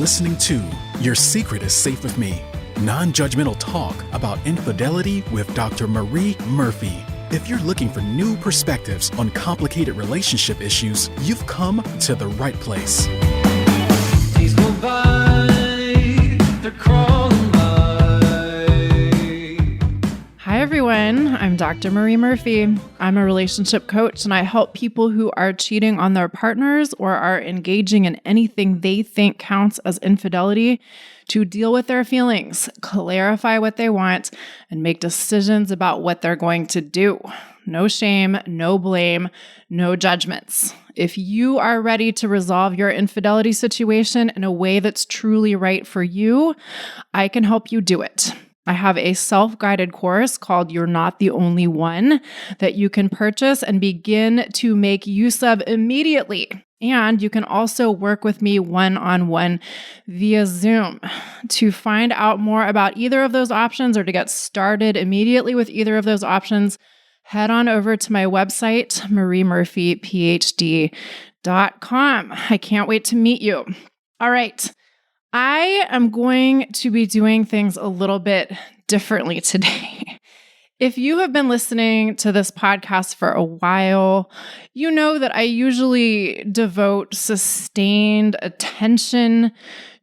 listening to Your Secret is Safe with Me, non-judgmental talk about infidelity with Dr. Marie Murphy. If you're looking for new perspectives on complicated relationship issues, you've come to the right place. Days go by, they're crawling by. Hi everyone, I'm Dr. Marie Murphy. I'm a relationship coach and I help people who are cheating on their partners or are engaging in anything they think counts as infidelity to deal with their feelings, clarify what they want, and make decisions about what they're going to do. No shame, no blame, no judgments. If you are ready to resolve your infidelity situation in a way that's truly right for you, I can help you do it. I have a self-guided course called You're Not the Only One that you can purchase and begin to make use of immediately. And you can also work with me one-on-one via Zoom. To find out more about either of those options or to get started immediately with either of those options, head on over to my website, mariemurphyphd.com. I can't wait to meet you. All right. I am going to be doing things a little bit differently today. If you have been listening to this podcast for a while, you know that I usually devote sustained attention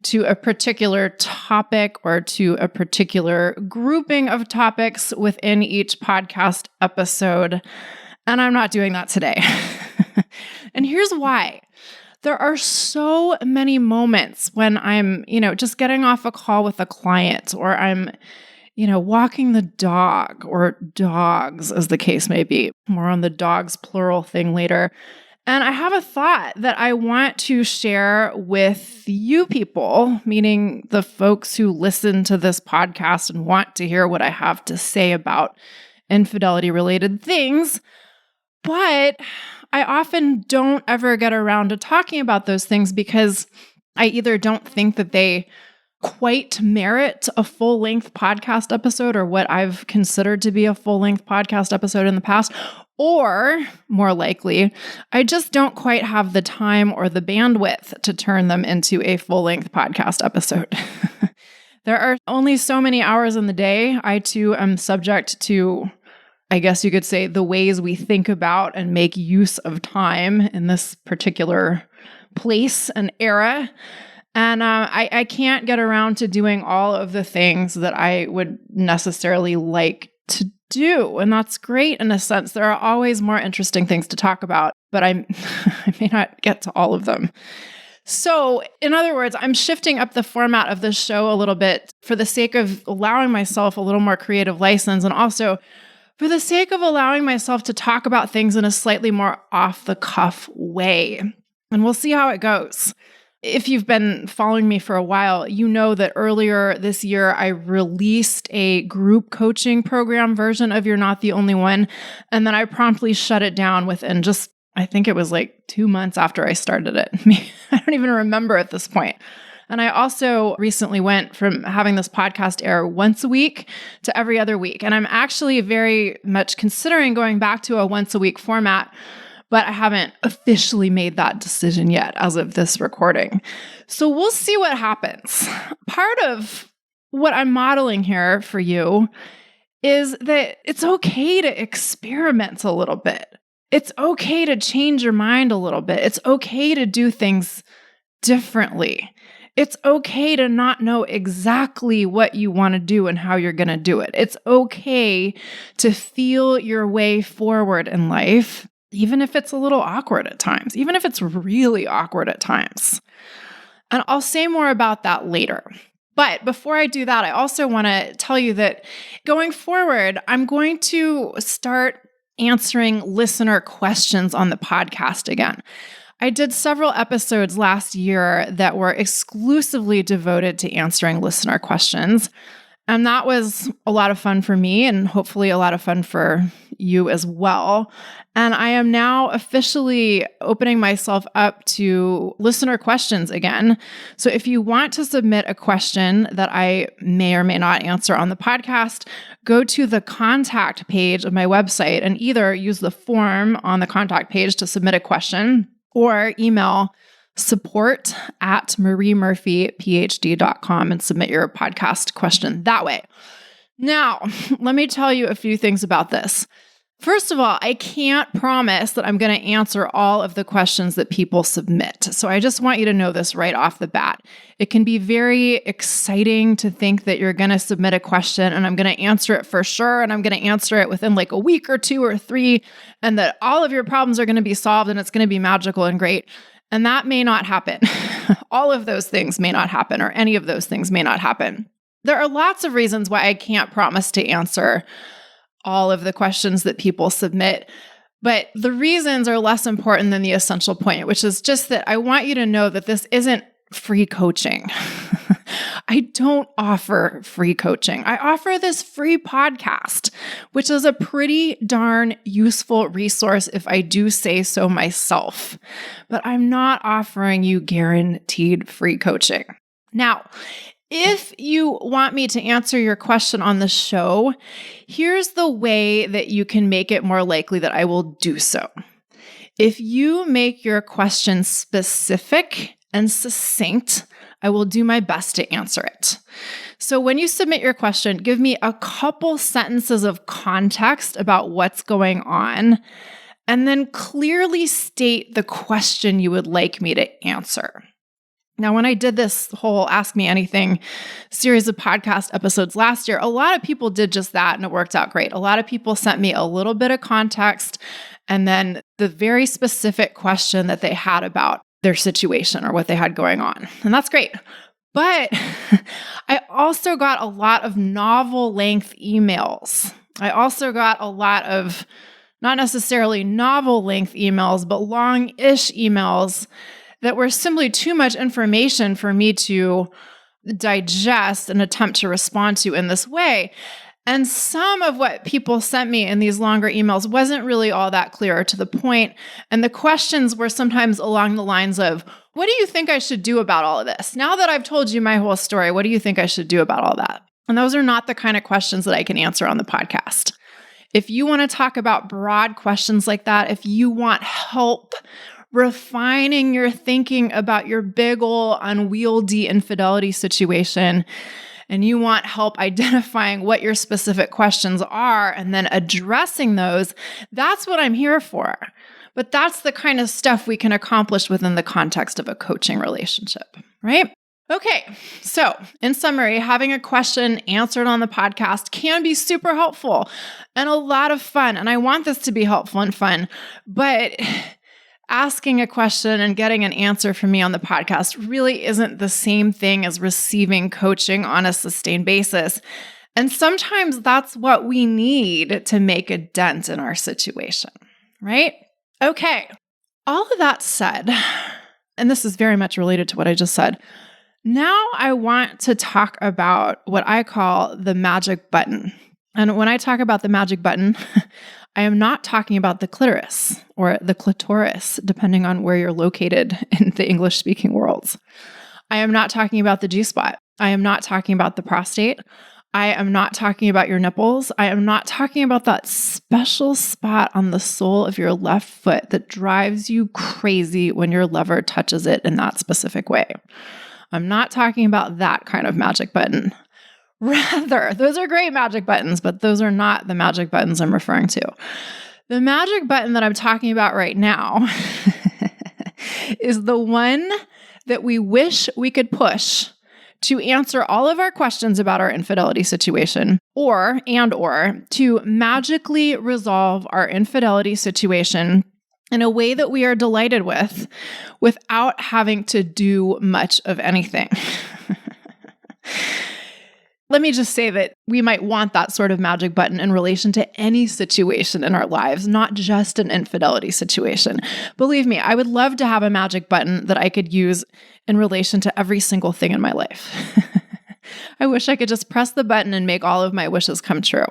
to a particular topic or to a particular grouping of topics within each podcast episode, and I'm not doing that today. And here's why. There are so many moments when I'm, just getting off a call with a client or I'm, walking the dog or dogs as the case may be. More on the dogs plural thing later. And I have a thought that I want to share with you people, meaning the folks who listen to this podcast and want to hear what I have to say about infidelity related things. But I often don't ever get around to talking about those things because I either don't think that they quite merit a full-length podcast episode or what I've considered to be a full-length podcast episode in the past, or more likely, I just don't quite have the time or the bandwidth to turn them into a full-length podcast episode. There are only so many hours in the day. I too am subject to, I guess you could say, the ways we think about and make use of time in this particular place and era. And I can't get around to doing all of the things that I would necessarily like to do. And that's great in a sense. There are always more interesting things to talk about, but I may not get to all of them. So, in other words, I'm shifting up the format of this show a little bit for the sake of allowing myself a little more creative license and also for the sake of allowing myself to talk about things in a slightly more off-the-cuff way. And we'll see how it goes. If you've been following me for a while, you know that earlier this year, I released a group coaching program version of You're Not the Only One, and then I promptly shut it down within I think it was like 2 months after I started it. I don't even remember at this point. And I also recently went from having this podcast air once a week to every other week. And I'm actually very much considering going back to a once a week format, but I haven't officially made that decision yet as of this recording. So we'll see what happens. Part of what I'm modeling here for you is that it's okay to experiment a little bit. It's okay to change your mind a little bit. It's okay to do things differently. It's okay to not know exactly what you want to do and how you're going to do it. It's okay to feel your way forward in life, even if it's a little awkward at times, even if it's really awkward at times. And I'll say more about that later. But before I do that, I also want to tell you that going forward, I'm going to start answering listener questions on the podcast again. I did several episodes last year that were exclusively devoted to answering listener questions. And that was a lot of fun for me and hopefully a lot of fun for you as well. And I am now officially opening myself up to listener questions again. So if you want to submit a question that I may or may not answer on the podcast, go to the contact page of my website and either use the form on the contact page to submit a question or email support@mariemurphyphd.com and submit your podcast question that way. Now, let me tell you a few things about this. First of all, I can't promise that I'm going to answer all of the questions that people submit. So I just want you to know this right off the bat. It can be very exciting to think that you're going to submit a question and I'm going to answer it for sure. And I'm going to answer it within like a week or 2 or 3, and that all of your problems are going to be solved and it's going to be magical and great. And that may not happen. All of those things may not happen, or any of those things may not happen. There are lots of reasons why I can't promise to answer all of the questions that people submit. But the reasons are less important than the essential point, which is just that I want you to know that this isn't free coaching. I don't offer free coaching. I offer this free podcast, which is a pretty darn useful resource if I do say so myself. But I'm not offering you guaranteed free coaching. Now, if you want me to answer your question on the show, here's the way that you can make it more likely that I will do so. If you make your question specific and succinct, I will do my best to answer it. So when you submit your question, give me a couple sentences of context about what's going on, and then clearly state the question you would like me to answer. Now, when I did this whole Ask Me Anything series of podcast episodes last year, a lot of people did just that and it worked out great. A lot of people sent me a little bit of context and then the very specific question that they had about their situation or what they had going on. And that's great. But I also got a lot of novel length emails. I also got a lot of not necessarily novel length emails, but long-ish emails that were simply too much information for me to digest and attempt to respond to in this way. And some of what people sent me in these longer emails wasn't really all that clear or to the point. And the questions were sometimes along the lines of, what do you think I should do about all of this? Now that I've told you my whole story, what do you think I should do about all that? And those are not the kind of questions that I can answer on the podcast. If you want to talk about broad questions like that, if you want help refining your thinking about your big ol' unwieldy infidelity situation, and you want help identifying what your specific questions are and then addressing those, that's what I'm here for. But that's the kind of stuff we can accomplish within the context of a coaching relationship, right? Okay, so in summary, having a question answered on the podcast can be super helpful and a lot of fun. And I want this to be helpful and fun, but asking a question and getting an answer from me on the podcast really isn't the same thing as receiving coaching on a sustained basis. And sometimes that's what we need to make a dent in our situation, right? Okay, all of that said, and this is very much related to what I just said, now I want to talk about what I call the magic button. And when I talk about the magic button, I am not talking about the clitoris or the clitoris, depending on where you're located in the English-speaking worlds. I am not talking about the G-spot. I am not talking about the prostate. I am not talking about your nipples. I am not talking about that special spot on the sole of your left foot that drives you crazy when your lover touches it in that specific way. I'm not talking about that kind of magic button. Rather, those are great magic buttons, but those are not the magic buttons I'm referring to. The magic button that I'm talking about right now is the one that we wish we could push to answer all of our questions about our infidelity situation, or to magically resolve our infidelity situation in a way that we are delighted with without having to do much of anything. Let me just say that we might want that sort of magic button in relation to any situation in our lives, not just an infidelity situation. Believe me, I would love to have a magic button that I could use in relation to every single thing in my life. I wish I could just press the button and make all of my wishes come true.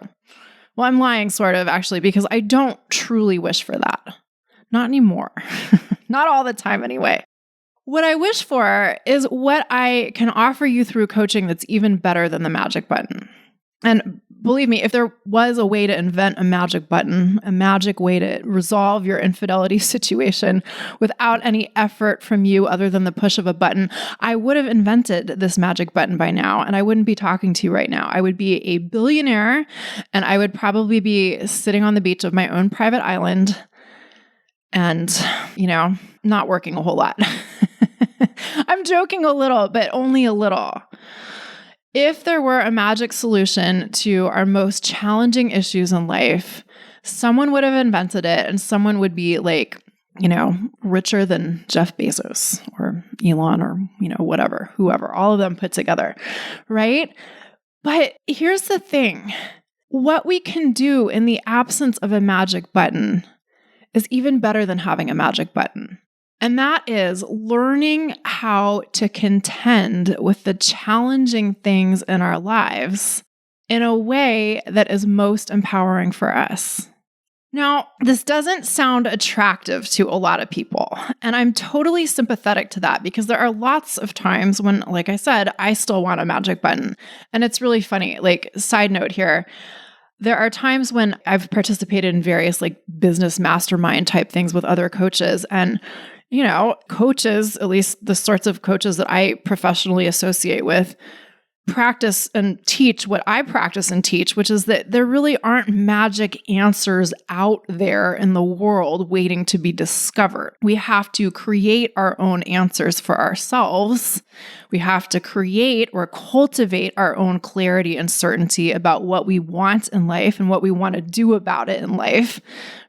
Well, I'm lying sort of actually, because I don't truly wish for that. Not anymore. Not all the time anyway. What I wish for is what I can offer you through coaching that's even better than the magic button. And believe me, if there was a way to invent a magic button, a magic way to resolve your infidelity situation without any effort from you other than the push of a button, I would have invented this magic button by now, and I wouldn't be talking to you right now. I would be a billionaire, and I would probably be sitting on the beach of my own private island and, not working a whole lot. I'm joking a little, but only a little. If there were a magic solution to our most challenging issues in life, someone would have invented it, and someone would be like, richer than Jeff Bezos or Elon or, whatever, whoever, all of them put together, right? But here's the thing. What we can do in the absence of a magic button is even better than having a magic button. And that is learning how to contend with the challenging things in our lives in a way that is most empowering for us. Now, this doesn't sound attractive to a lot of people, and I'm totally sympathetic to that because there are lots of times when, like I said, I still want a magic button. And it's really funny, side note here, there are times when I've participated in various business mastermind type things with other coaches, and coaches, at least the sorts of coaches that I professionally associate with, practice and teach what I practice and teach, which is that there really aren't magic answers out there in the world waiting to be discovered. We have to create our own answers for ourselves. We have to create or cultivate our own clarity and certainty about what we want in life and what we want to do about it in life,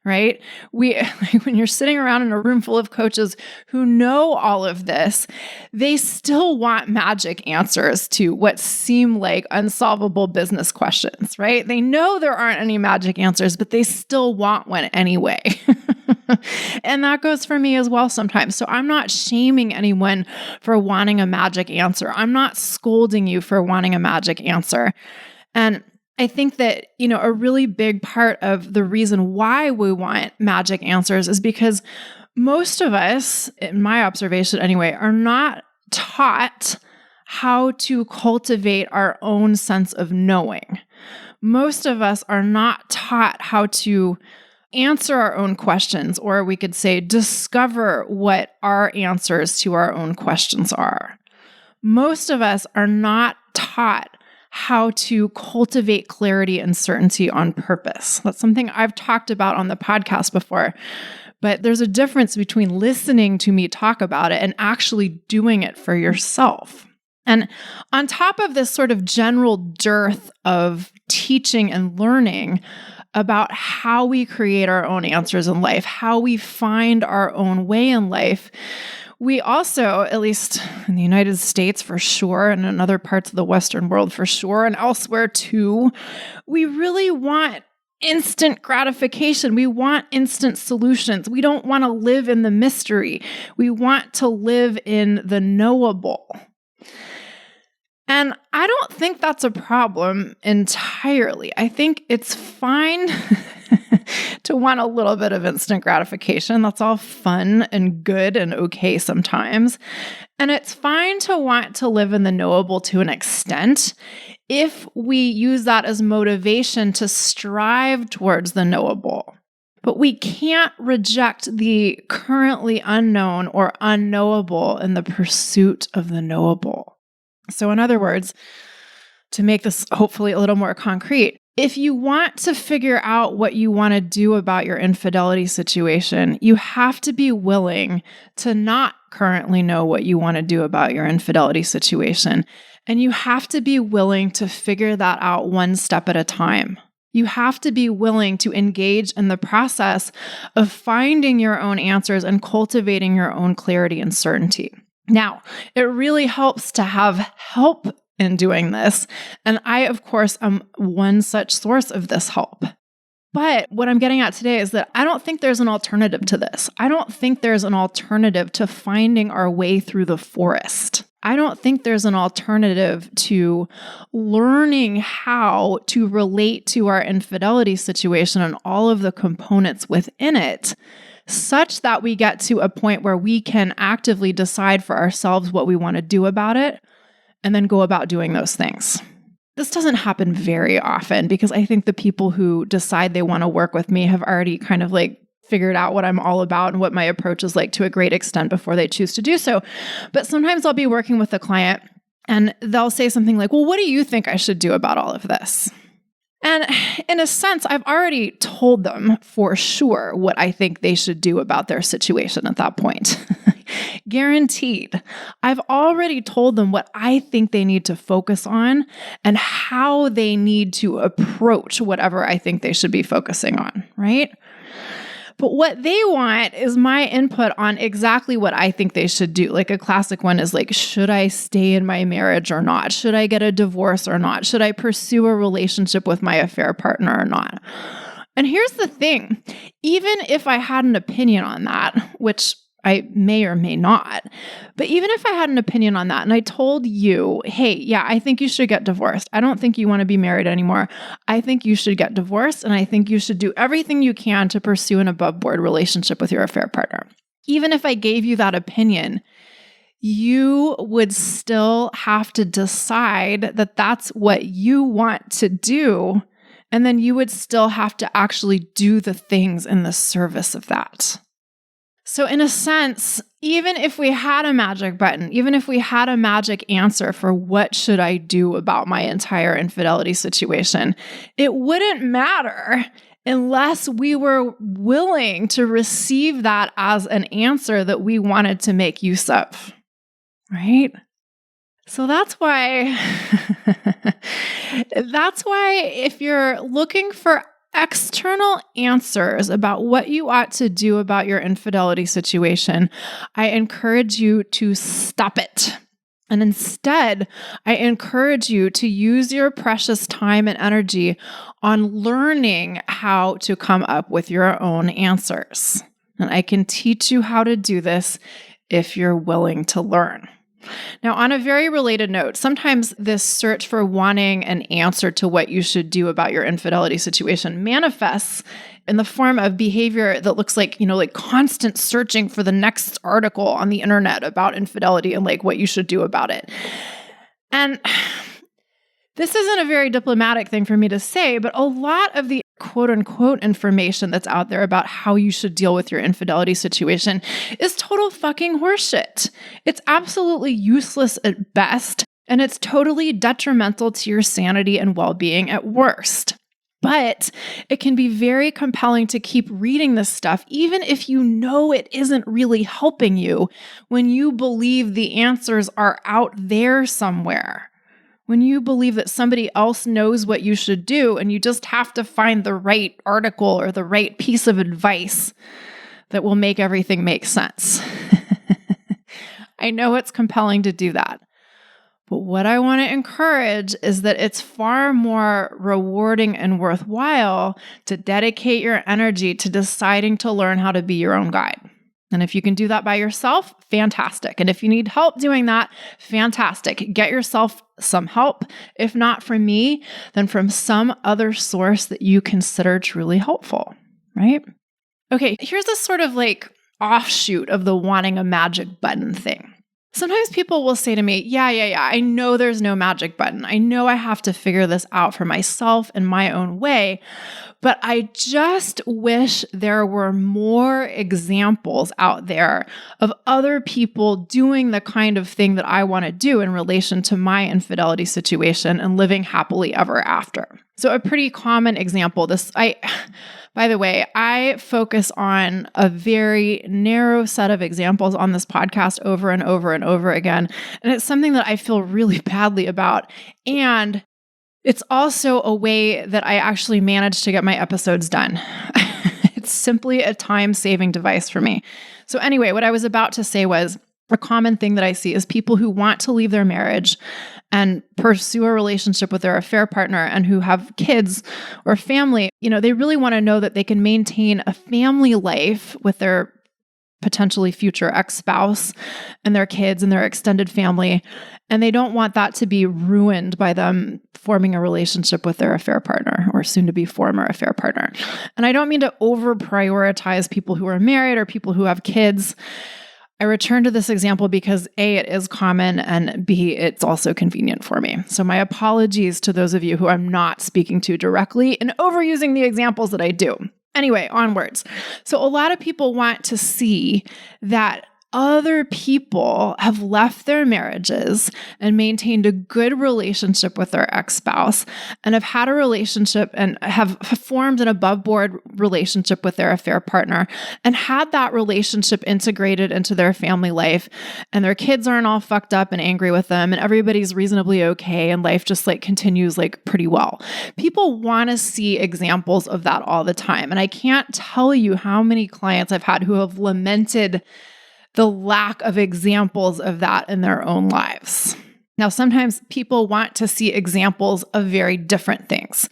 right? When you're sitting around in a room full of coaches who know all of this, they still want magic answers to what seem like unsolvable business questions, right? They know there aren't any magic answers, but they still want one anyway. And that goes for me as well sometimes. So I'm not shaming anyone for wanting a magic answer. I'm not scolding you for wanting a magic answer. And I think that, a really big part of the reason why we want magic answers is because most of us, in my observation anyway, are not taught how to cultivate our own sense of knowing. Most of us are not taught how to answer our own questions, or we could say discover what our answers to our own questions are. Most of us are not taught how to cultivate clarity and certainty on purpose. That's something I've talked about on the podcast before, but there's a difference between listening to me talk about it and actually doing it for yourself. And on top of this sort of general dearth of teaching and learning about how we create our own answers in life, how we find our own way in life, we also, at least in the United States for sure, and in other parts of the Western world for sure, and elsewhere too, we really want instant gratification. We want instant solutions. We don't want to live in the mystery. We want to live in the knowable. And I don't think that's a problem entirely. I think it's fine to want a little bit of instant gratification. That's all fun and good and okay sometimes. And it's fine to want to live in the knowable to an extent if we use that as motivation to strive towards the knowable. But we can't reject the currently unknown or unknowable in the pursuit of the knowable. So in other words, to make this hopefully a little more concrete, if you want to figure out what you want to do about your infidelity situation, you have to be willing to not currently know what you want to do about your infidelity situation. And you have to be willing to figure that out one step at a time. You have to be willing to engage in the process of finding your own answers and cultivating your own clarity and certainty. Now, it really helps to have help in doing this. And I, of course, am one such source of this help. But what I'm getting at today is that I don't think there's an alternative to this. I don't think there's an alternative to finding our way through the forest. I don't think there's an alternative to learning how to relate to our infidelity situation and all of the components within it, such that we get to a point where we can actively decide for ourselves what we want to do about it and then go about doing those things. this doesn't happen very often because I think the people who decide they want to work with me have already kind of like figured out what I'm all about and what my approach is like to a great extent before they choose to do so. But sometimes I'll be working with a client and they'll say something like, well, what do you think I should do about all of this? And in a sense, I've already told them for sure what I think they should do about their situation at that point. Guaranteed. I've already told them what I think they need to focus on and how they need to approach whatever I think they should be focusing on, right? But what they want is my input on exactly what I think they should do. Like a classic one is like, should I stay in my marriage or not? Should I get a divorce or not? Should I pursue a relationship with my affair partner or not? And here's the thing, even if I had an opinion on that, which I may or may not, but even if I had an opinion on that and I told you, hey, yeah, I think you should get divorced. I don't think you want to be married anymore. I think you should get divorced and I think you should do everything you can to pursue an above board relationship with your affair partner. Even if I gave you that opinion, you would still have to decide that that's what you want to do. And then you would still have to actually do the things in the service of that. So in a sense, even if we had a magic button, even if we had a magic answer for what should I do about my entire infidelity situation, it wouldn't matter unless we were willing to receive that as an answer that we wanted to make use of, right? So that's why if you're looking for external answers about what you ought to do about your infidelity situation, I encourage you to stop it. And instead, I encourage you to use your precious time and energy on learning how to come up with your own answers. And I can teach you how to do this if you're willing to learn. Now, on a very related note, sometimes this search for wanting an answer to what you should do about your infidelity situation manifests in the form of behavior that looks like, like constant searching for the next article on the internet about infidelity and like what you should do about it. And this isn't a very diplomatic thing for me to say, but a lot of the quote unquote information that's out there about how you should deal with your infidelity situation is total fucking horseshit. It's absolutely useless at best, and it's totally detrimental to your sanity and well-being at worst. But it can be very compelling to keep reading this stuff, even if you know it isn't really helping you, when you believe the answers are out there somewhere. When you believe that somebody else knows what you should do and you just have to find the right article or the right piece of advice that will make everything make sense. I know it's compelling to do that. But what I want to encourage is that it's far more rewarding and worthwhile to dedicate your energy to deciding to learn how to be your own guide. And if you can do that by yourself, fantastic. And if you need help doing that, fantastic. Get yourself some help. If not from me, then from some other source that you consider truly helpful, right? Okay, here's a sort of like offshoot of the wanting a magic button thing. Sometimes people will say to me, yeah, I know there's no magic button. I know I have to figure this out for myself in my own way, but I just wish there were more examples out there of other people doing the kind of thing that I want to do in relation to my infidelity situation and living happily ever after. So a pretty common example, by the way, I focus on a very narrow set of examples on this podcast over and over and over again. And it's something that I feel really badly about. And it's also a way that I actually manage to get my episodes done. It's simply a time-saving device for me. So anyway, what I was about to say was, a common thing that I see is people who want to leave their marriage and pursue a relationship with their affair partner and who have kids or family. They really want to know that they can maintain a family life with their potentially future ex-spouse and their kids and their extended family. And they don't want that to be ruined by them forming a relationship with their affair partner or soon to be former affair partner. And I don't mean to over prioritize people who are married or people who have kids. I return to this example because A, it is common, and B, it's also convenient for me. So my apologies to those of you who I'm not speaking to directly and overusing the examples that I do. Anyway, onwards. So a lot of people want to see that other people have left their marriages and maintained a good relationship with their ex-spouse and have had a relationship and have formed an above-board relationship with their affair partner and had that relationship integrated into their family life, and their kids aren't all fucked up and angry with them, and everybody's reasonably okay, and life just continues pretty well. People want to see examples of that all the time. And I can't tell you how many clients I've had who have lamented the lack of examples of that in their own lives. Now, sometimes people want to see examples of very different things.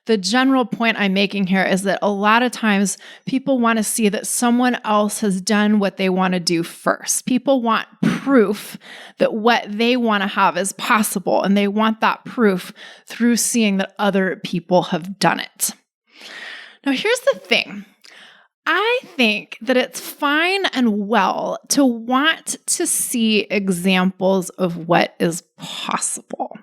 The general point I'm making here is that a lot of times people want to see that someone else has done what they want to do first. People want proof that what they want to have is possible, and they want that proof through seeing that other people have done it. Now, here's the thing. I think that it's fine and well to want to see examples of what is possible.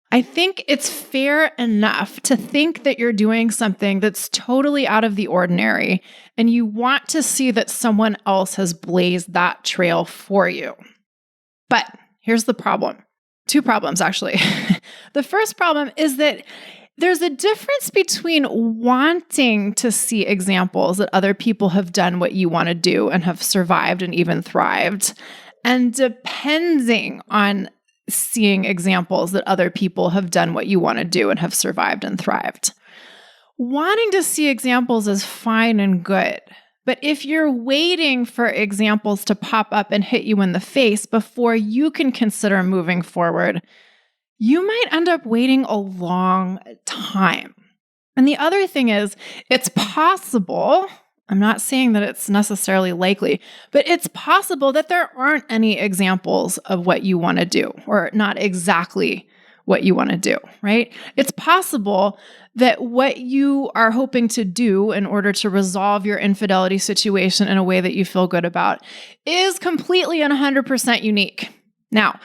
I think it's fair enough to think that you're doing something that's totally out of the ordinary, and you want to see that someone else has blazed that trail for you. But here's the problem. Two problems, actually. The first problem is that there's a difference between wanting to see examples that other people have done what you want to do and have survived and even thrived, and depending on seeing examples that other people have done what you want to do and have survived and thrived. Wanting to see examples is fine and good, but if you're waiting for examples to pop up and hit you in the face before you can consider moving forward, you might end up waiting a long time. And the other thing is, it's possible, I'm not saying that it's necessarily likely, but it's possible that there aren't any examples of what you want to do, or not exactly what you want to do, right? It's possible that what you are hoping to do in order to resolve your infidelity situation in a way that you feel good about is completely and 100% unique. Now,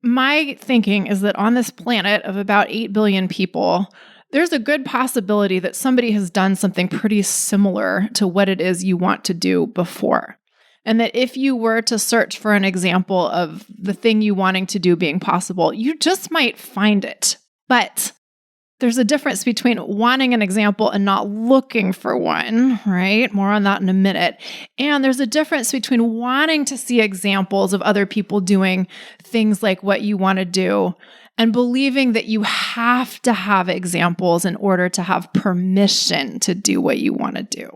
my thinking is that on this planet of about 8 billion people, there's a good possibility that somebody has done something pretty similar to what it is you want to do before. And that if you were to search for an example of the thing you wanting to do being possible, you just might find it. But there's a difference between wanting an example and not looking for one, right? More on that in a minute. And there's a difference between wanting to see examples of other people doing things like what you want to do and believing that you have to have examples in order to have permission to do what you want to do,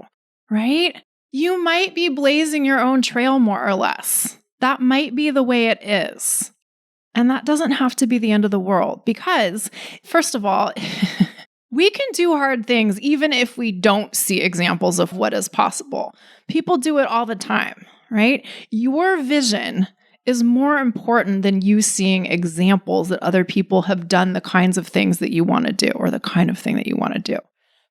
right? You might be blazing your own trail more or less. That might be the way it is. And that doesn't have to be the end of the world because, first of all, we can do hard things even if we don't see examples of what is possible. People do it all the time, right? Your vision is more important than you seeing examples that other people have done the kinds of things that you want to do or the kind of thing that you want to do.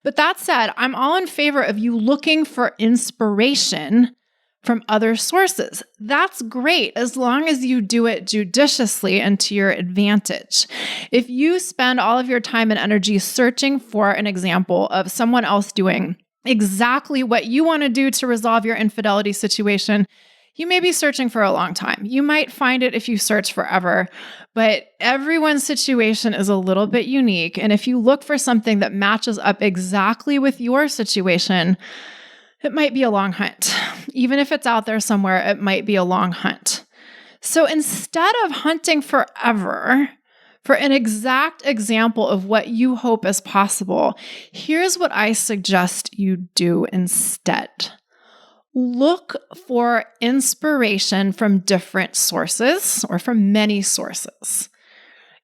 But that said, I'm all in favor of you looking for inspiration from other sources. That's great as long as you do it judiciously and to your advantage. If you spend all of your time and energy searching for an example of someone else doing exactly what you want to do to resolve your infidelity situation, you may be searching for a long time. You might find it if you search forever, but everyone's situation is a little bit unique. And if you look for something that matches up exactly with your situation, it might be a long hunt. Even if it's out there somewhere, it might be a long hunt. So instead of hunting forever for an exact example of what you hope is possible, here's what I suggest you do instead. Look for inspiration from different sources or from many sources.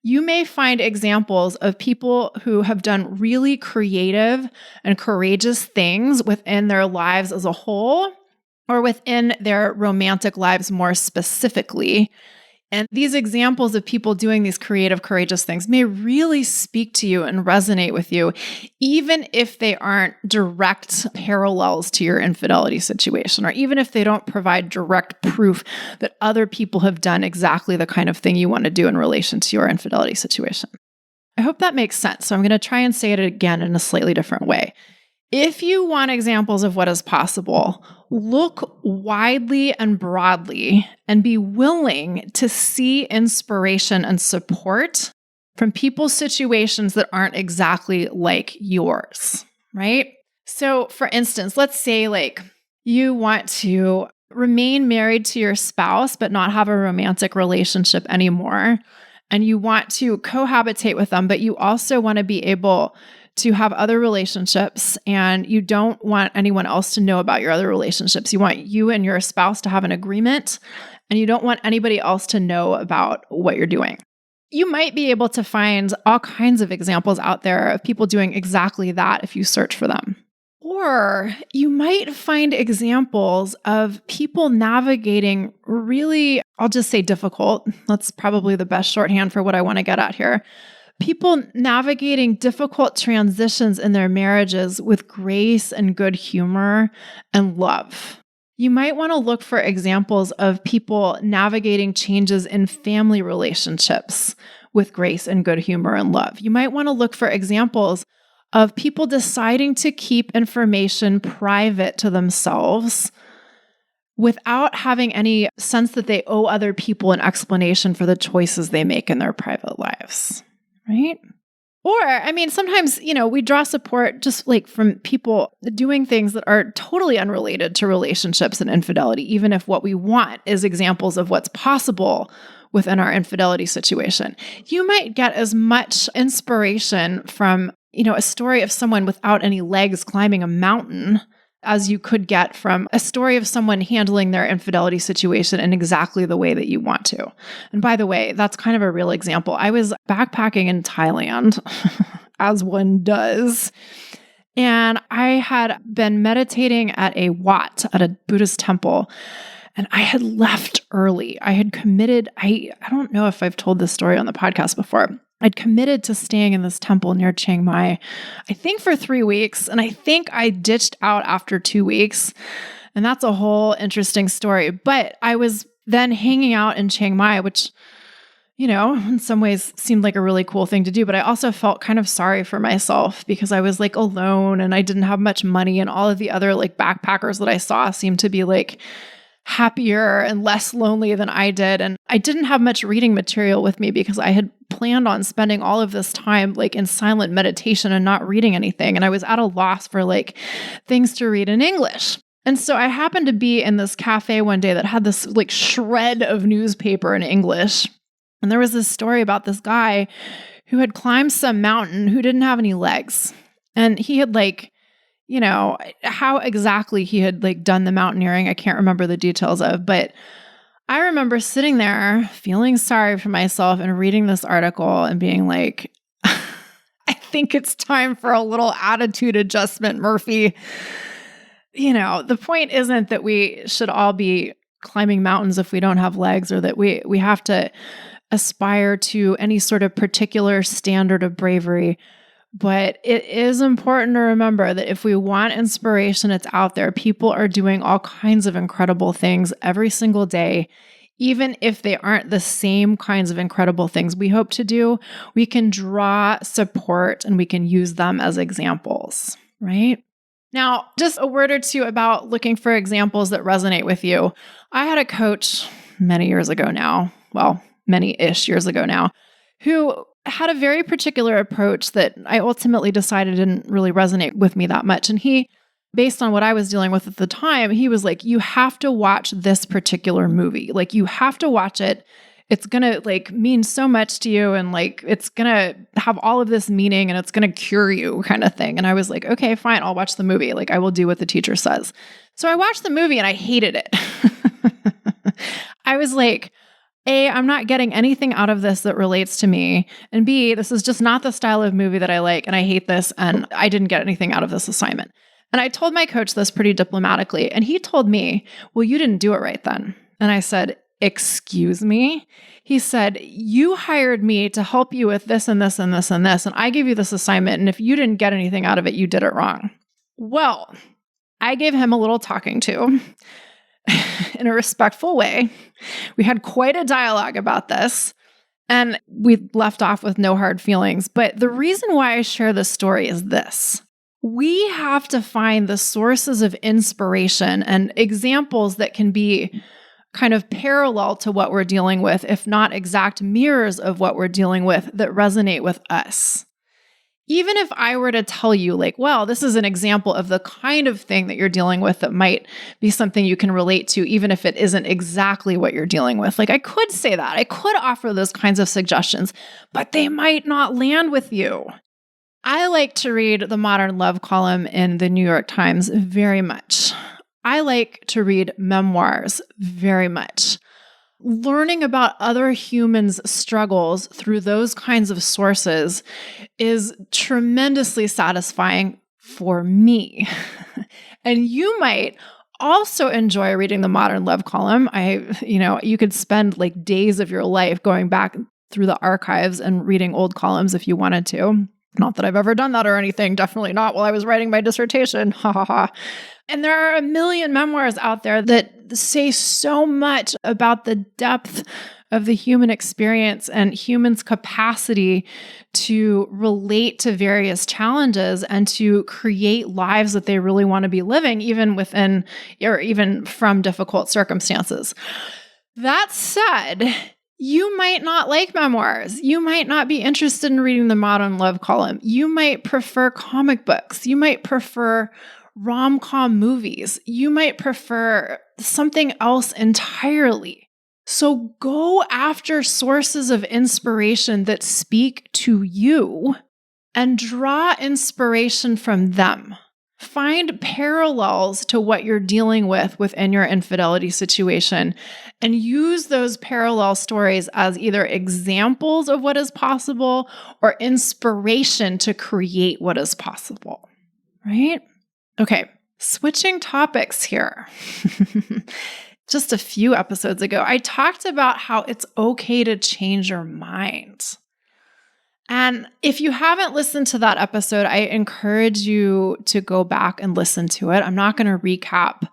You may find examples of people who have done really creative and courageous things within their lives as a whole, or within their romantic lives more specifically, And these examples of people doing these creative, courageous things may really speak to you and resonate with you, even if they aren't direct parallels to your infidelity situation, or even if they don't provide direct proof that other people have done exactly the kind of thing you want to do in relation to your infidelity situation. I hope that makes sense. So I'm going to try and say it again in a slightly different way. If you want examples of what is possible, look widely and broadly and be willing to see inspiration and support from people's situations that aren't exactly like yours, right? So for instance, let's say like you want to remain married to your spouse, but not have a romantic relationship anymore. And you want to cohabitate with them, but you also want to be able to have other relationships, and you don't want anyone else to know about your other relationships. You want you and your spouse to have an agreement, and you don't want anybody else to know about what you're doing. You might be able to find all kinds of examples out there of people doing exactly that if you search for them. Or you might find examples of people navigating really, I'll just say difficult. That's probably the best shorthand for what I want to get at here. People navigating difficult transitions in their marriages with grace and good humor and love. You might want to look for examples of people navigating changes in family relationships with grace and good humor and love. You might want to look for examples of people deciding to keep information private to themselves without having any sense that they owe other people an explanation for the choices they make in their private lives. Right? Or, I mean, sometimes, we draw support just like from people doing things that are totally unrelated to relationships and infidelity, even if what we want is examples of what's possible within our infidelity situation. You might get as much inspiration from, a story of someone without any legs climbing a mountain as you could get from a story of someone handling their infidelity situation in exactly the way that you want to. And by the way, that's kind of a real example. I was backpacking in Thailand, as one does, and I had been meditating at a Wat, at a Buddhist temple, and I had left early. I had committed, I don't know if I've told this story on the podcast before. I'd committed to staying in this temple near Chiang Mai, I think for 3 weeks. And I think I ditched out after 2 weeks. And that's a whole interesting story. But I was then hanging out in Chiang Mai, which, in some ways seemed like a really cool thing to do. But I also felt kind of sorry for myself because I was like alone and I didn't have much money. And all of the other like backpackers that I saw seemed to be like happier and less lonely than I did. And I didn't have much reading material with me because I had planned on spending all of this time like in silent meditation and not reading anything. And I was at a loss for like things to read in English. And so I happened to be in this cafe one day that had this like shred of newspaper in English. And there was this story about this guy who had climbed some mountain who didn't have any legs. And he had like, how exactly he had like done the mountaineering, I can't remember the details of, but I remember sitting there feeling sorry for myself and reading this article and being like, I think it's time for a little attitude adjustment, Murphy. The point isn't that we should all be climbing mountains if we don't have legs, or that we have to aspire to any sort of particular standard of bravery. But it is important to remember that if we want inspiration, it's out there. People are doing all kinds of incredible things every single day. Even if they aren't the same kinds of incredible things we hope to do, we can draw support and we can use them as examples, right? Now, just a word or two about looking for examples that resonate with you. I had a coach many years ago now, many-ish years ago now, who had a very particular approach that I ultimately decided didn't really resonate with me that much. And he, based on what I was dealing with at the time, he was like, you have to watch this particular movie. Like, you have to watch it. It's going to like mean so much to you. And like, it's going to have all of this meaning and it's going to cure you kind of thing. And I was like, okay, fine. I'll watch the movie. Like, I will do what the teacher says. So I watched the movie and I hated it. I was like, A, I'm not getting anything out of this that relates to me. And B, this is just not the style of movie that I like. And I hate this. And I didn't get anything out of this assignment. And I told my coach this pretty diplomatically. And he told me, well, you didn't do it right then. And I said, excuse me? He said, you hired me to help you with this and this and this and this, and I gave you this assignment, and if you didn't get anything out of it, you did it wrong. Well, I gave him a little talking to in a respectful way. We had quite a dialogue about this, and we left off with no hard feelings. But the reason why I share this story is this. We have to find the sources of inspiration and examples that can be kind of parallel to what we're dealing with, if not exact mirrors of what we're dealing with, that resonate with us. Even if I were to tell you, like, well, this is an example of the kind of thing that you're dealing with that might be something you can relate to, even if it isn't exactly what you're dealing with. Like, I could say that. I could offer those kinds of suggestions, but they might not land with you. I like to read the Modern Love column in the New York Times very much. I like to read memoirs very much. Learning about other humans' struggles through those kinds of sources is tremendously satisfying for me. And you might also enjoy reading the Modern Love column. You could spend like days of your life going back through the archives and reading old columns if you wanted to. Not that I've ever done that or anything. Definitely not while I was writing my dissertation. Ha ha ha. And there are a million memoirs out there that say so much about the depth of the human experience and humans' capacity to relate to various challenges and to create lives that they really want to be living, even within or even from difficult circumstances. That said, you might not like memoirs. You might not be interested in reading the Modern Love column. You might prefer comic books. You might prefer rom-com movies. You might prefer something else entirely. So go after sources of inspiration that speak to you and draw inspiration from them. Find parallels to what you're dealing with within your infidelity situation and use those parallel stories as either examples of what is possible or inspiration to create what is possible, right? Okay, switching topics here. Just a few episodes ago, I talked about how it's okay to change your mind. And if you haven't listened to that episode, I encourage you to go back and listen to it. I'm not going to recap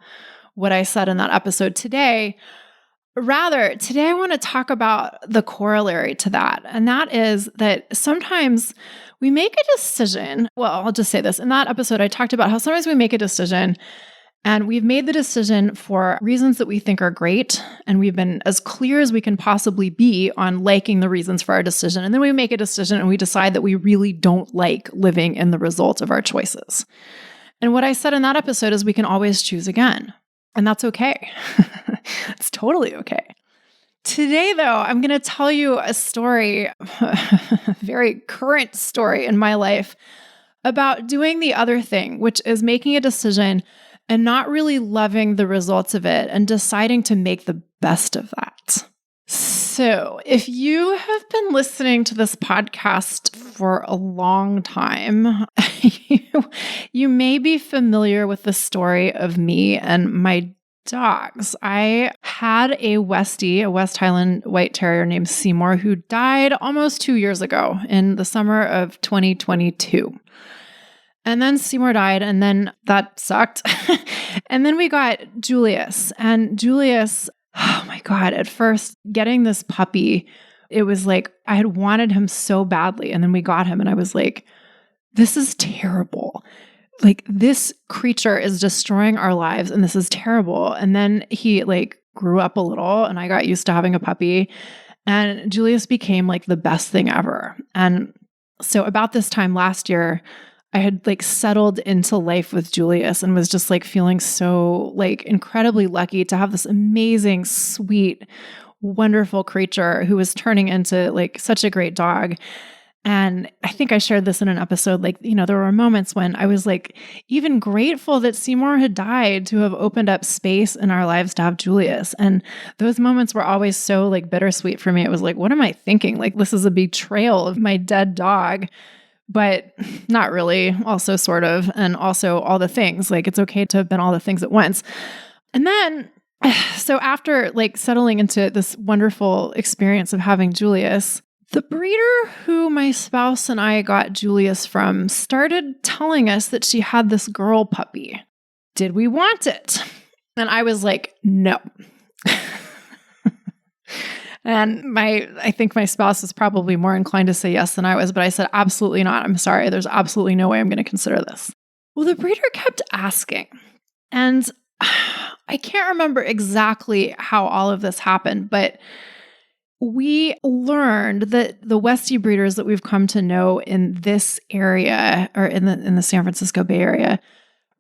what I said in that episode today. Rather, today I want to talk about the corollary to that. And that is that sometimes we make a decision. Well, I'll just say this. In that episode, I talked about how sometimes we make a decision and we've made the decision for reasons that we think are great. And we've been as clear as we can possibly be on liking the reasons for our decision. And then we make a decision and we decide that we really don't like living in the result of our choices. And what I said in that episode is we can always choose again. And that's okay. It's totally okay. Today, though, I'm going to tell you a story, a very current story in my life about doing the other thing, which is making a decision and not really loving the results of it and deciding to make the best of that. So if you have been listening to this podcast for a long time, you may be familiar with the story of me and my dogs. I had a Westie, a West Highland White Terrier named Seymour, who died almost 2 years ago in the summer of 2022. And then Seymour died, and then that sucked. And then we got Julius. And Julius, oh my God, at first, getting this puppy, it was like I had wanted him so badly. And then we got him, and I was like, this is terrible. Like, this creature is destroying our lives, and this is terrible. And then he grew up a little, and I got used to having a puppy. And Julius became like the best thing ever. And so about this time last year, I had settled into life with Julius and was just feeling so incredibly lucky to have this amazing, sweet, wonderful creature who was turning into such a great dog. And I think I shared this in an episode, there were moments when I was even grateful that Seymour had died to have opened up space in our lives to have Julius. And those moments were always so bittersweet for me. It was what am I thinking? This is a betrayal of my dead dog. But not really, also sort of, and also all the things. It's okay to have been all the things at once. And then So after like settling into this wonderful experience of having Julius, the breeder who my spouse and I got Julius from started telling us that she had this girl puppy. Did we want it? And I was like, no. And I think my spouse was probably more inclined to say yes than I was, but I said, absolutely not. I'm sorry. There's absolutely no way I'm going to consider this. Well, the breeder kept asking. And I can't remember exactly how all of this happened, but we learned that the Westie breeders that we've come to know in this area or in the San Francisco Bay Area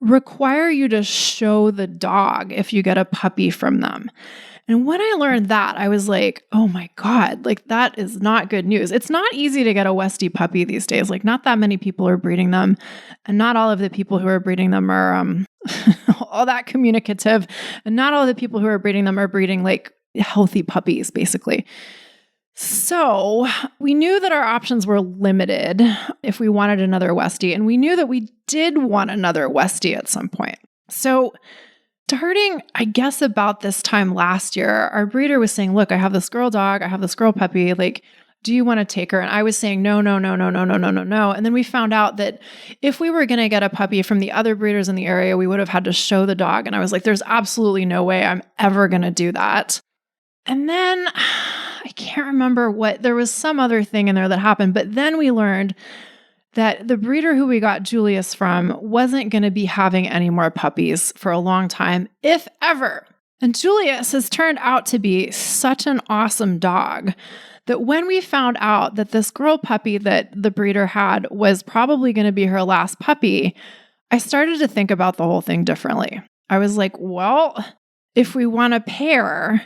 require you to show the dog if you get a puppy from them. And when I learned that, I was like, oh my God, like that is not good news. It's not easy to get a Westie puppy these days. Like not that many people are breeding them. And not all of the people who are breeding them are all that communicative. And not all the people who are breeding them are breeding like healthy puppies, basically. So we knew that our options were limited if we wanted another Westie. And we knew that we did want another Westie at some point. So starting, I guess, about this time last year, our breeder was saying, look, I have this girl dog, I have this girl puppy, like, do you want to take her? And I was saying, no. And then we found out that if we were going to get a puppy from the other breeders in the area, we would have had to show the dog. And I was like, there's absolutely no way I'm ever going to do that. And then I can't remember there was some other thing in there that happened, but then we learned that the breeder who we got Julius from wasn't going to be having any more puppies for a long time, if ever. And Julius has turned out to be such an awesome dog that when we found out that this girl puppy that the breeder had was probably going to be her last puppy, I started to think about the whole thing differently. I was like, well, if we want a pair,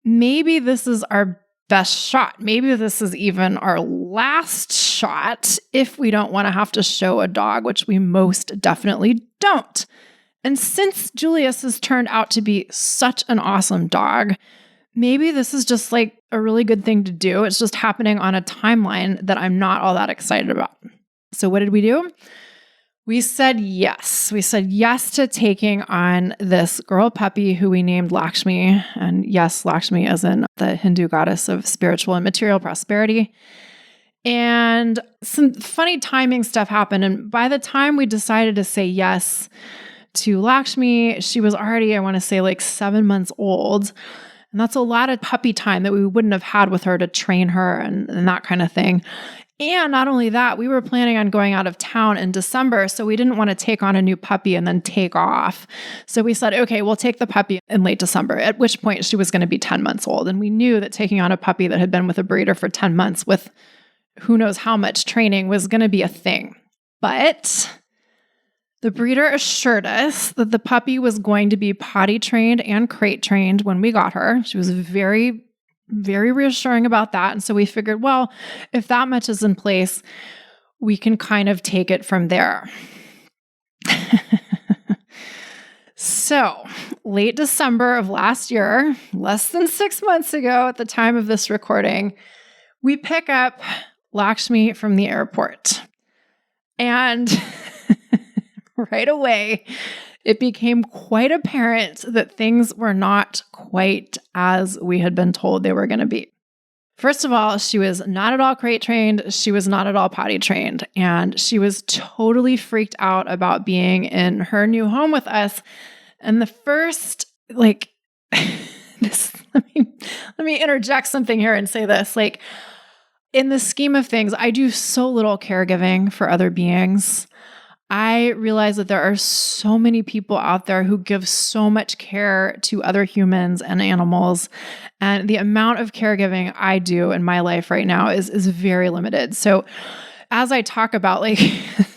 maybe this is our best shot. Maybe this is even our last shot if we don't want to have to show a dog, which we most definitely don't. And since Julius has turned out to be such an awesome dog, maybe this is just like a really good thing to do. It's just happening on a timeline that I'm not all that excited about. So what did we do? We said yes. We said yes to taking on this girl puppy who we named Lakshmi. And yes, Lakshmi as in the Hindu goddess of spiritual and material prosperity. And some funny timing stuff happened. And by the time we decided to say yes to Lakshmi, she was already, I want to say, like 7 months old. And that's a lot of puppy time that we wouldn't have had with her to train her and that kind of thing. And not only that, we were planning on going out of town in December, so we didn't want to take on a new puppy and then take off. So we said, okay, we'll take the puppy in late December, at which point she was going to be 10 months old. And we knew that taking on a puppy that had been with a breeder for 10 months with who knows how much training was going to be a thing. But the breeder assured us that the puppy was going to be potty trained and crate trained when we got her. She was very reassuring about that. And so we figured, well, if that much is in place, we can kind of take it from there. So late December of last year, less than 6 months ago at the time of this recording, we pick up Lakshmi from the airport. And right away, it became quite apparent that things were not quite as we had been told they were going to be. First of all, she was not at all crate trained. She was not at all potty trained. And she was totally freaked out about being in her new home with us. And the first, let me interject something here and say this. Like, in the scheme of things, I do so little caregiving for other beings. I realize that there are so many people out there who give so much care to other humans and animals. And the amount of caregiving I do in my life right now is very limited. So as I talk about like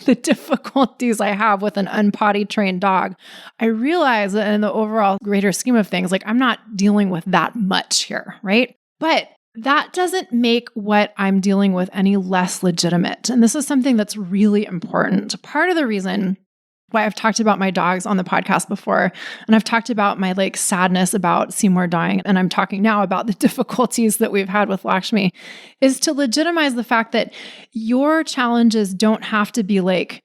the difficulties I have with an unpotty trained dog, I realize that in the overall greater scheme of things, like I'm not dealing with that much here, right? But that doesn't make what I'm dealing with any less legitimate. And this is something that's really important. Part of the reason why I've talked about my dogs on the podcast before, and I've talked about my like sadness about Seymour dying, and I'm talking now about the difficulties that we've had with Lakshmi, is to legitimize the fact that your challenges don't have to be like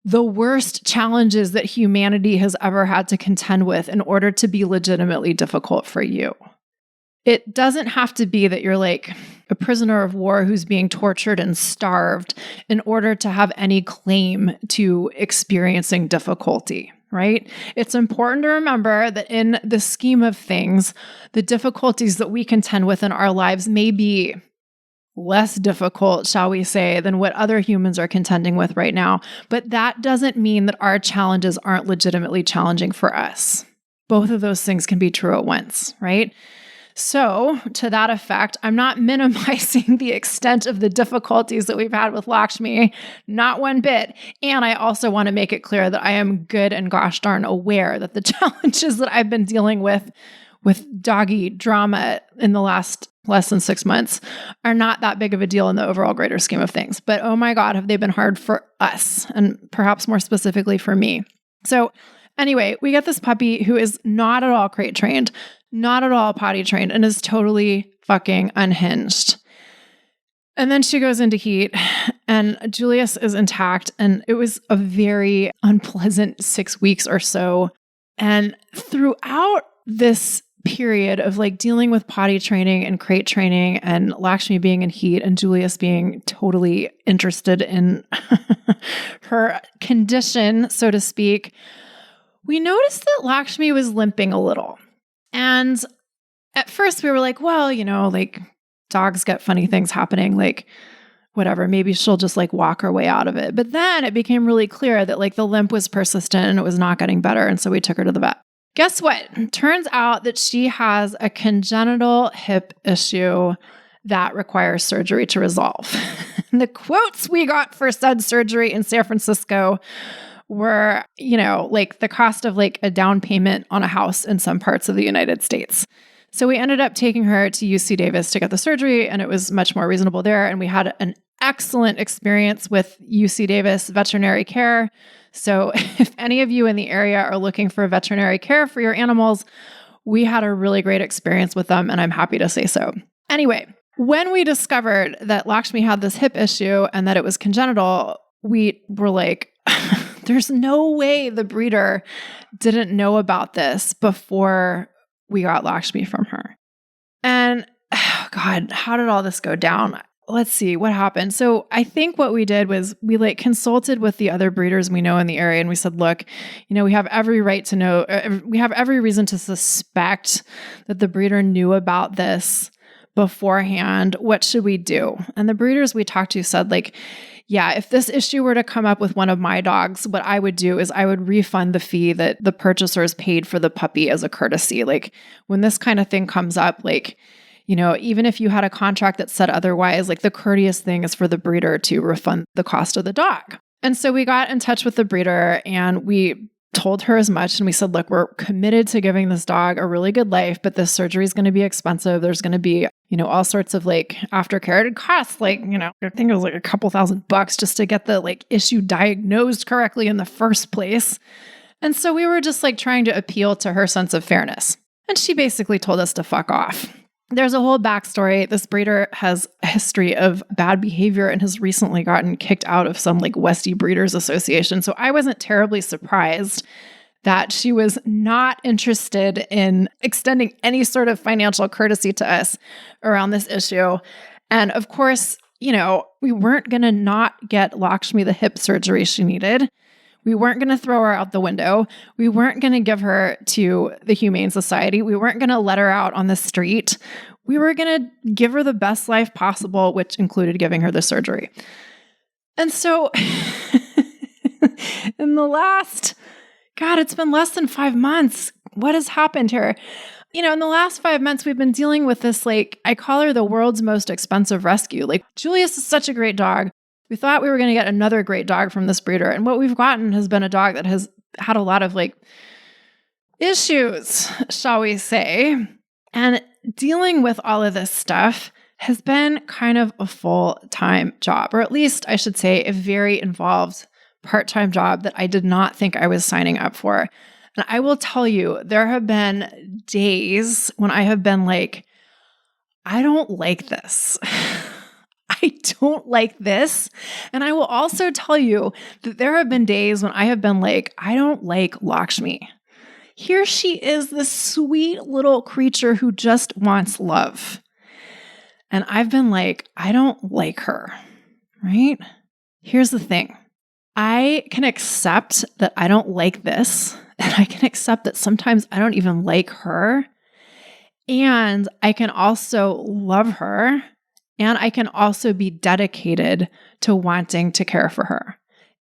the worst challenges that humanity has ever had to contend with in order to be legitimately difficult for you. It doesn't have to be that you're like a prisoner of war who's being tortured and starved in order to have any claim to experiencing difficulty, right? It's important to remember that in the scheme of things, the difficulties that we contend with in our lives may be less difficult, shall we say, than what other humans are contending with right now. But that doesn't mean that our challenges aren't legitimately challenging for us. Both of those things can be true at once, right? So to that effect, I'm not minimizing the extent of the difficulties that we've had with Lakshmi, not one bit. And I also want to make it clear that I am good and gosh darn aware that the challenges that I've been dealing with doggy drama in the last less than 6 months are not that big of a deal in the overall greater scheme of things. But oh my God, have they been hard for us, and perhaps more specifically for me. So anyway, we get this puppy who is not at all crate trained, not at all potty trained, and is totally fucking unhinged. And then she goes into heat, and Julius is intact, and it was a very unpleasant 6 weeks or so. And throughout this period of like dealing with potty training and crate training and Lakshmi being in heat and Julius being totally interested in her condition, so to speak, we noticed that Lakshmi was limping a little. And at first we were like, well, like dogs get funny things happening, like whatever, maybe she'll just like walk her way out of it. But then it became really clear that like the limp was persistent and it was not getting better. And so we took her to the vet. Guess what? Turns out that she has a congenital hip issue that requires surgery to resolve. The quotes we got for said surgery in San Francisco were, like the cost of like a down payment on a house in some parts of the United States. So we ended up taking her to UC Davis to get the surgery, and it was much more reasonable there. And we had an excellent experience with UC Davis veterinary care. So if any of you in the area are looking for veterinary care for your animals, we had a really great experience with them, and I'm happy to say so. Anyway, when we discovered that Lakshmi had this hip issue and that it was congenital, we were like, there's no way the breeder didn't know about this before we got Lakshmi from her. And God, how did all this go down? Let's see what happened. So I think what we did was we like consulted with the other breeders we know in the area. And we said, look, we have every right to know, we have every reason to suspect that the breeder knew about this beforehand. What should we do? And the breeders we talked to said like, yeah, if this issue were to come up with one of my dogs, what I would do is I would refund the fee that the purchasers paid for the puppy as a courtesy. Like when this kind of thing comes up, like, even if you had a contract that said otherwise, like the courteous thing is for the breeder to refund the cost of the dog. And so we got in touch with the breeder and we told her as much. And we said, look, we're committed to giving this dog a really good life, but this surgery is going to be expensive. There's going to be, all sorts of like aftercare. It costs like, I think it was like a couple $1,000 just to get the like issue diagnosed correctly in the first place. And so we were just like trying to appeal to her sense of fairness. And she basically told us to fuck off. There's a whole backstory. This breeder has a history of bad behavior and has recently gotten kicked out of some like Westie Breeders Association. So I wasn't terribly surprised that she was not interested in extending any sort of financial courtesy to us around this issue. And of course, we weren't going to not get Lakshmi the hip surgery she needed. We weren't going to throw her out the window. We weren't going to give her to the Humane Society. We weren't going to let her out on the street. We were going to give her the best life possible, which included giving her the surgery. And so in the last, it's been less than 5 months. What has happened here? In the last 5 months, we've been dealing with this, like, I call her the world's most expensive rescue. Like, Julius is such a great dog. We thought we were going to get another great dog from this breeder. And what we've gotten has been a dog that has had a lot of like issues, shall we say. And dealing with all of this stuff has been kind of a full-time job, or at least I should say a very involved part-time job that I did not think I was signing up for. And I will tell you, there have been days when I have been like, I don't like this. I don't like this. And I will also tell you that there have been days when I have been like, I don't like Lakshmi. Here she is, this sweet little creature who just wants love. And I've been like, I don't like her, right? Here's the thing. I can accept that I don't like this, and I can accept that sometimes I don't even like her. And I can also love her, and I can also be dedicated to wanting to care for her.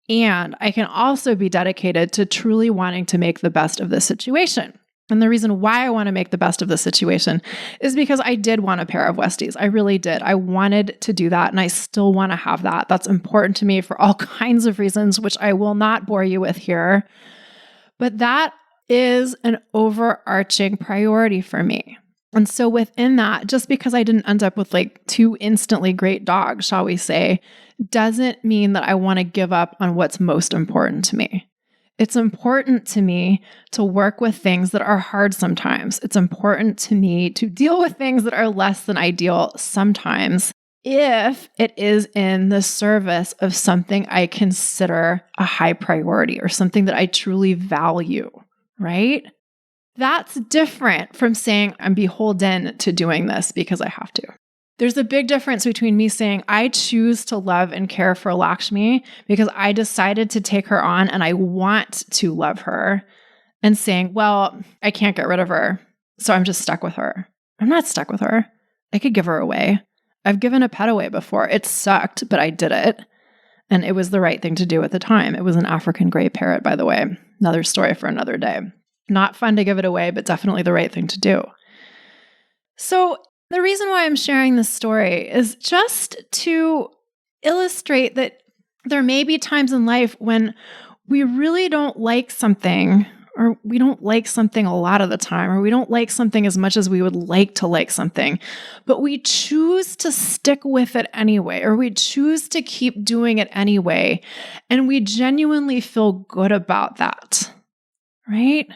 And I can also be dedicated to truly wanting to make the best of this situation. And the reason why I want to make the best of the situation is because I did want a pair of Westies. I really did. I wanted to do that, and I still want to have that. That's important to me for all kinds of reasons, which I will not bore you with here. But that is an overarching priority for me. And so within that, just because I didn't end up with like 2 instantly great dogs, shall we say, doesn't mean that I want to give up on what's most important to me. It's important to me to work with things that are hard sometimes. It's important to me to deal with things that are less than ideal sometimes, if it is in the service of something I consider a high priority or something that I truly value, right? That's different from saying I'm beholden to doing this because I have to. There's a big difference between me saying I choose to love and care for Lakshmi because I decided to take her on and I want to love her, and saying, well, I can't get rid of her, so I'm just stuck with her. I'm not stuck with her. I could give her away. I've given a pet away before. It sucked, but I did it. And it was the right thing to do at the time. It was an African gray parrot, by the way. Another story for another day. Not fun to give it away, but definitely the right thing to do. So the reason why I'm sharing this story is just to illustrate that there may be times in life when we really don't like something, or we don't like something a lot of the time, or we don't like something as much as we would like to like something, but we choose to stick with it anyway, or we choose to keep doing it anyway, and we genuinely feel good about that, right?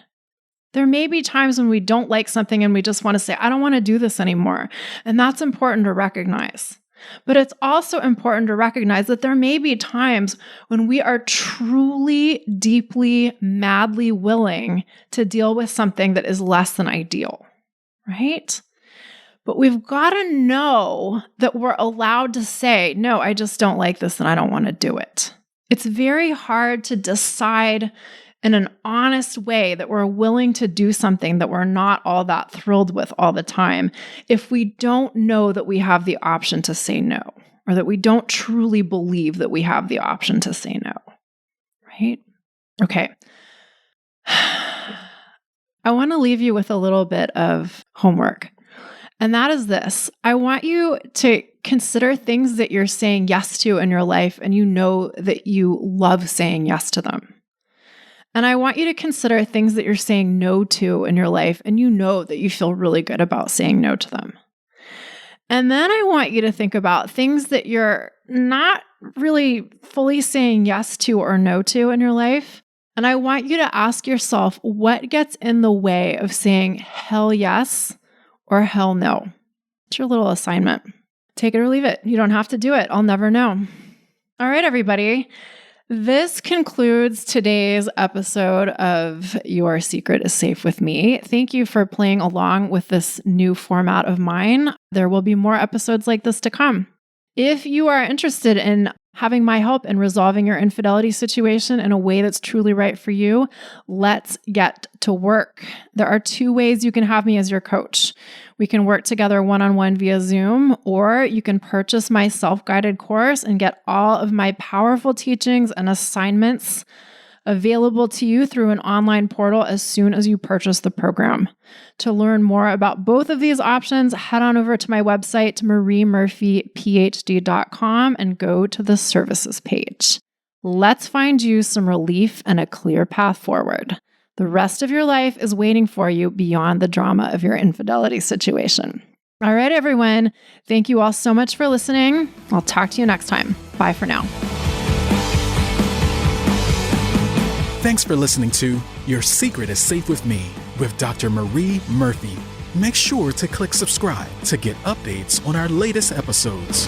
There may be times when we don't like something and we just want to say, I don't want to do this anymore. And that's important to recognize. But it's also important to recognize that there may be times when we are truly, deeply, madly willing to deal with something that is less than ideal, right? But we've got to know that we're allowed to say, no, I just don't like this and I don't want to do it. It's very hard to decide in an honest way that we're willing to do something that we're not all that thrilled with all the time if we don't know that we have the option to say no, or that we don't truly believe that we have the option to say no, right? Okay. I want to leave you with a little bit of homework, and that is this. I want you to consider things that you're saying yes to in your life, and you know that you love saying yes to them. And I want you to consider things that you're saying no to in your life, and you know that you feel really good about saying no to them. And then I want you to think about things that you're not really fully saying yes to or no to in your life. And I want you to ask yourself, what gets in the way of saying hell yes or hell no? It's your little assignment. Take it or leave it. You don't have to do it. I'll never know. All right, everybody. This concludes today's episode of Your Secret is Safe with Me. Thank you for playing along with this new format of mine. There will be more episodes like this to come. If you are interested in having my help in resolving your infidelity situation in a way that's truly right for you, let's get to work. There are 2 ways you can have me as your coach. We can work together one-on-one via Zoom, or you can purchase my self-guided course and get all of my powerful teachings and assignments available to you through an online portal as soon as you purchase the program. To learn more about both of these options, head on over to my website, mariemurphyphd.com, and go to the services page. Let's find you some relief and a clear path forward. The rest of your life is waiting for you beyond the drama of your infidelity situation. All right, everyone. Thank you all so much for listening. I'll talk to you next time. Bye for now. Thanks for listening to Your Secret is Safe with Me with Dr. Marie Murphy. Make sure to click subscribe to get updates on our latest episodes.